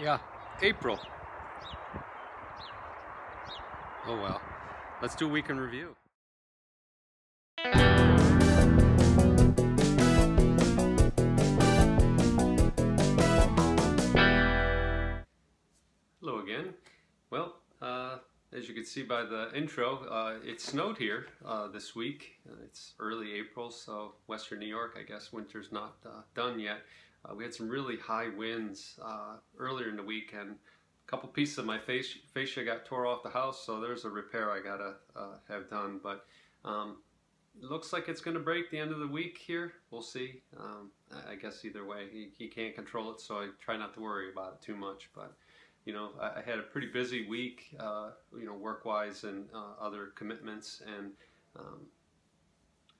Yeah, April. Oh well. Let's do a week in review. Hello again. Well, as you can see by the intro, it snowed here this week. It's early April, so Western New York, I guess winter's not done yet. We had some really high winds earlier in the week, and a couple pieces of my fascia got tore off the house, so there's a repair I gotta have done. But it looks like it's going to break the end of the week here. We'll see. I guess either way, he can't control it, so I try not to worry about it too much. But you know, I had a pretty busy week, you know, work-wise and other commitments, and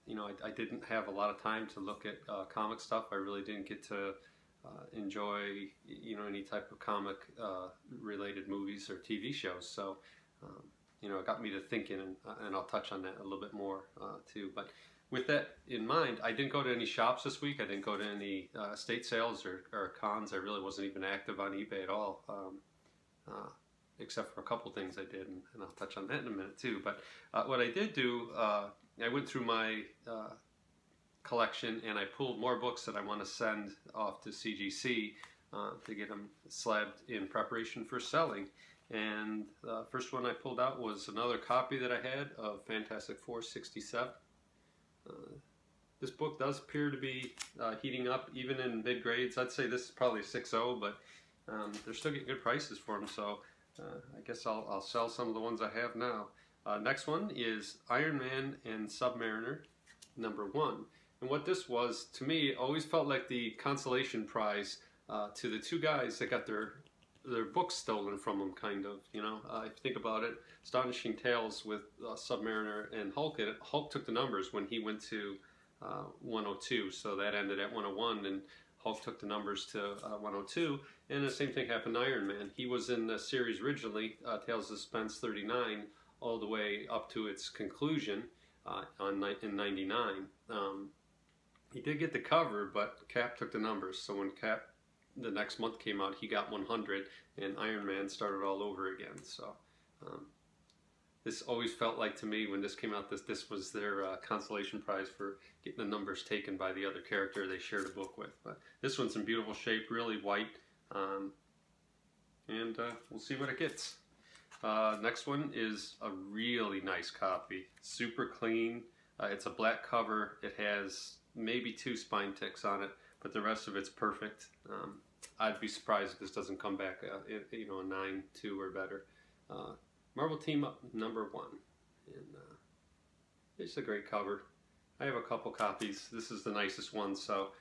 you know, I didn't have a lot of time to look at comic stuff. I really didn't get to enjoy, you know, any type of comic related movies or TV shows. So, you know, it got me to thinking, and I'll touch on that a little bit more too. But with that in mind, I didn't go to any shops this week. I didn't go to any estate sales or cons. I really wasn't even active on eBay at all. Except for a couple things I did, and I'll touch on that in a minute too. But what I did do, I went through my collection and I pulled more books that I want to send off to CGC to get them slabbed in preparation for selling. And the first one I pulled out was another copy that I had of Fantastic Four 67. This book does appear to be heating up even in mid grades. I'd say this is probably a 6.0, but they're still getting good prices for them, so I guess I'll sell some of the ones I have now. Next one is Iron Man and Submariner #1. And what this was, to me, always felt like the consolation prize to the two guys that got their books stolen from them, kind of. You know, if you think about it, Astonishing Tales with Submariner and Hulk. Hulk took the numbers when he went to 102, so that ended at 101, and Hulk took the numbers to 102, and the same thing happened to Iron Man. He was in the series originally, Tales of Suspense 39, all the way up to its conclusion in 99. He did get the cover, but Cap took the numbers, so when Cap the next month came out, he got 100, and Iron Man started all over again. So this always felt like to me when this came out, this was their consolation prize for getting the numbers taken by the other character they shared a book with. But this one's in beautiful shape, really white, and we'll see what it gets. Next one is a really nice copy, super clean. It's a black cover. It has maybe 2 spine ticks on it, but the rest of it's perfect. I'd be surprised if this doesn't come back, you know, a 9.2 or better. Marvel Team Up #1, and it's a great cover. I have a couple copies. This is the nicest one, so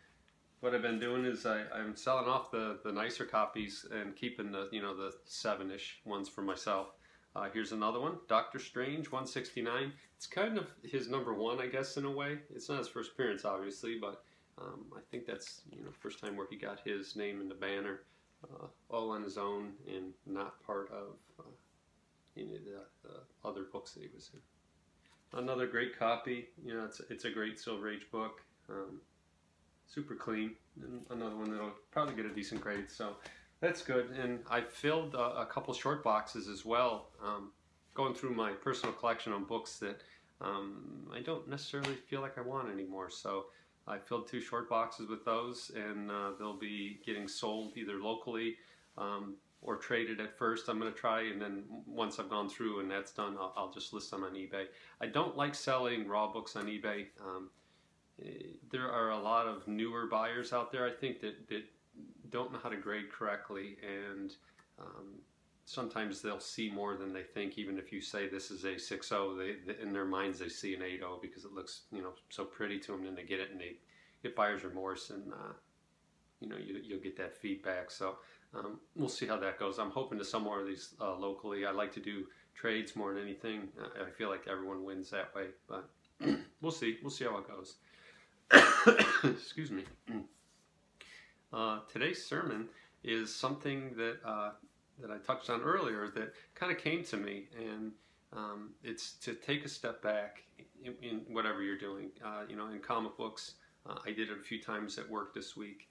what I've been doing is I'm selling off the nicer copies and keeping the, you know, the 7-ish ones for myself. Here's another one, Doctor Strange 169. It's kind of his #1, I guess, in a way. It's not his first appearance, obviously, but I think that's, you know, first time where he got his name in the banner, all on his own and not part of any of the other books that he was in. Another great copy. You know, it's a great Silver Age book. Super clean, and another one that'll probably get a decent grade. So that's good. And I filled a couple short boxes as well, going through my personal collection on books that I don't necessarily feel like I want anymore. So I filled 2 short boxes with those, and they'll be getting sold either locally or traded at first. I'm going to try, and then once I've gone through and that's done, I'll just list them on eBay. I don't like selling raw books on eBay. There are a lot of newer buyers out there, I think, that don't know how to grade correctly, and sometimes they'll see more than they think. Even if you say this is a 6.0, in their minds they see an 8.0 because it looks, you know, so pretty to them, and they get it, and they get buyer's remorse, and you know, you'll get that feedback. So we'll see how that goes. I'm hoping to sell more of these locally. I like to do trades more than anything. I feel like everyone wins that way, but we'll see. We'll see how it goes. Excuse me. Today's sermon is something that that I touched on earlier that kind of came to me, and it's to take a step back in whatever you're doing. You know, in comic books, I did it a few times at work this week.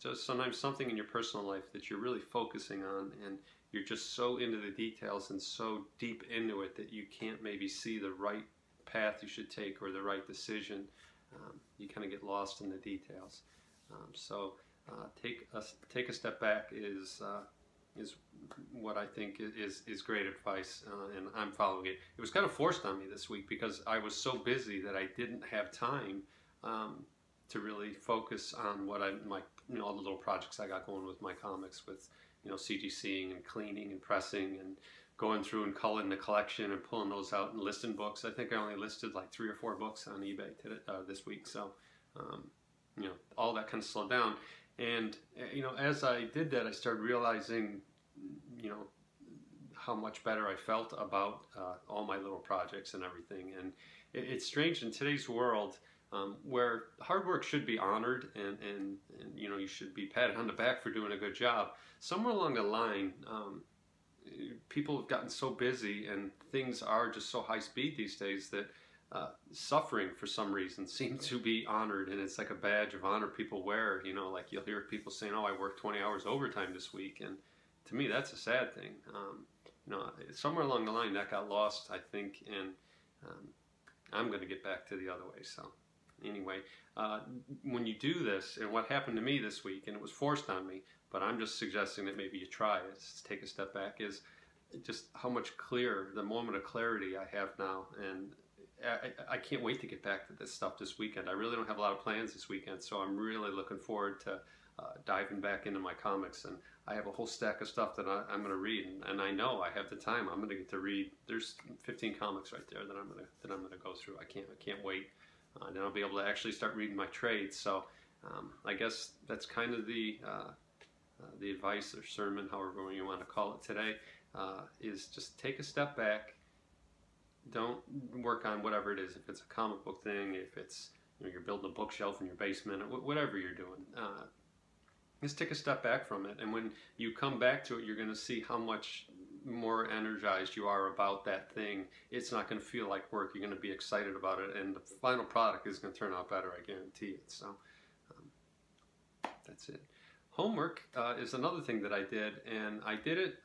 just sometimes something in your personal life that you're really focusing on, and you're just so into the details and so deep into it that you can't maybe see the right path you should take or the right decision. You kind of get lost in the details. So take a step back is what I think is great advice, and I'm following it. It was kind of forced on me this week because I was so busy that I didn't have time to really focus on what all the little projects I got going with my comics, with CGCing and cleaning and pressing and going through and culling the collection and pulling those out and listing books. I think I only listed like 3 or 4 books on eBay this week. So, all that kind of slowed down. And, as I did that, I started realizing, how much better I felt about all my little projects and everything. And it's strange in today's world where hard work should be honored and you should be patted on the back for doing a good job. Somewhere along the line, people have gotten so busy and things are just so high speed these days that suffering for some reason seems to be honored, and it's like a badge of honor people wear. Like you'll hear people saying, "Oh, I worked 20 hours overtime this week," and to me that's a sad thing. Somewhere along the line that got lost, I think, and I'm going to get back to the other way. So anyway, when you do this, and what happened to me this week, and it was forced on me, but I'm just suggesting that maybe you try it, take a step back, is just how much clearer, the moment of clarity I have now. And I can't wait to get back to this stuff this weekend. I really don't have a lot of plans this weekend, so I'm really looking forward to diving back into my comics. And I have a whole stack of stuff that I'm going to read, and I know I have the time. I'm going to get to read. There's 15 comics right there that I'm going to go through. I can't wait. Then I'll be able to actually start reading my trades. So I guess that's kind of the advice or sermon, however you want to call it today, is just take a step back. Don't work on whatever it is. If it's a comic book thing, if it's you're building a bookshelf in your basement, or whatever you're doing, just take a step back from it. And when you come back to it, you're going to see how much more energized you are about that thing. It's not going to feel like work. You're going to be excited about it, and the final product is going to turn out better. I guarantee it. So that's it. Homework is another thing that I did, and I did it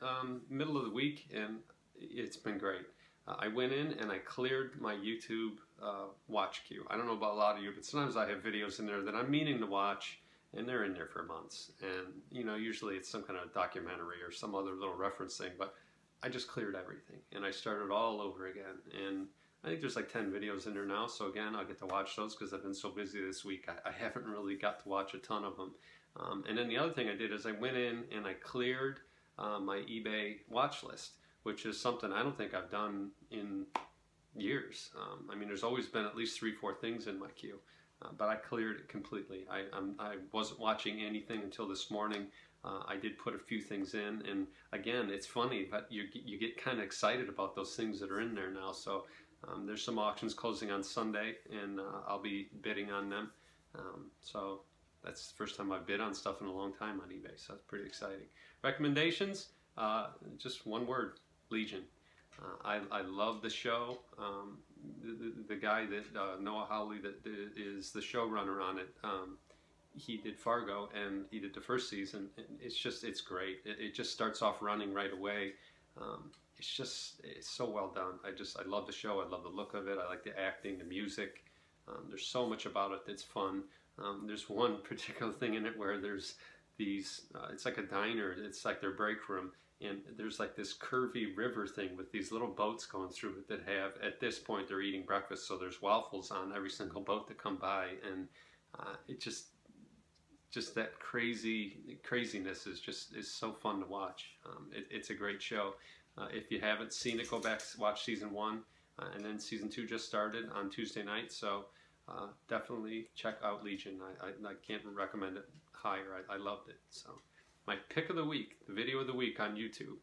middle of the week, and it's been great. I went in and I cleared my YouTube watch queue. I don't know about a lot of you, but sometimes I have videos in there that I'm meaning to watch, and they're in there for months. And usually it's some kind of documentary or some other little reference thing, but I just cleared everything and I started all over again. And I think there's like 10 videos in there now, so again, I'll get to watch those because I've been so busy this week. I haven't really got to watch a ton of them. And then the other thing I did is I went in and I cleared my eBay watch list, which is something I don't think I've done in years. I mean, there's always been at least 3-4 things in my queue, but I cleared it completely. I wasn't watching anything until this morning. I did put a few things in, and again, it's funny, but you get kind of excited about those things that are in there now. So there's some auctions closing on Sunday, and I'll be bidding on them. So that's the first time I've bid on stuff in a long time on eBay, so that's pretty exciting. Recommendations, just one word: Legion. I love the show. The guy that Noah Hawley that is the showrunner on it, he did Fargo and he did the first season. It's great. It just starts off running right away. It's so well done. I love the show. I love the look of it. I like the acting, the music. There's so much about it that's fun. There's one particular thing in it where there's these, it's like a diner, it's like their break room, and there's like this curvy river thing with these little boats going through it that have, at this point, they're eating breakfast, so there's waffles on every single boat that come by, and it just that craziness is so fun to watch. It's a great show. If you haven't seen it, go back, watch season 1, and then season 2 just started on Tuesday night, so definitely check out Legion. I can't recommend it higher. I loved it. So my pick of the week, the video of the week on YouTube,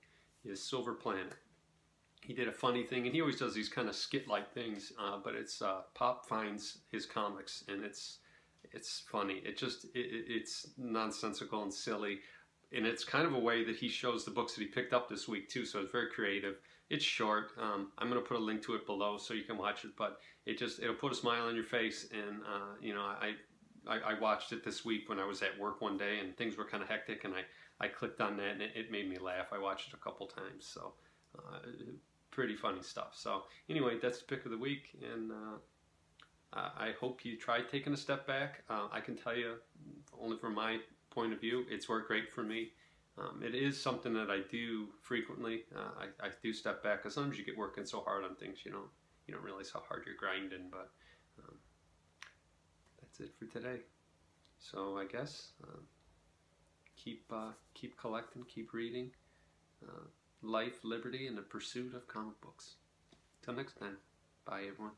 is Silver Planet. He did a funny thing, and he always does these kind of skit-like things, but it's Pop finds his comics, and it's funny. It's nonsensical and silly, and it's kind of a way that he shows the books that he picked up this week too, so it's very creative. It's short. I'm going to put a link to it below so you can watch it, but it'll put a smile on your face, and I watched it this week when I was at work one day and things were kind of hectic, and I clicked on that and it made me laugh. I watched it a couple times, so pretty funny stuff. So anyway, that's the pick of the week, and I hope you try taking a step back. I can tell you, only from my point of view, it's worked great for me. It is something that I do frequently. I do step back because sometimes you get working so hard on things, you don't realize how hard you're grinding. But that's it for today. So I guess keep collecting, keep reading. Life, liberty, and the pursuit of comic books. Till next time. Bye, everyone.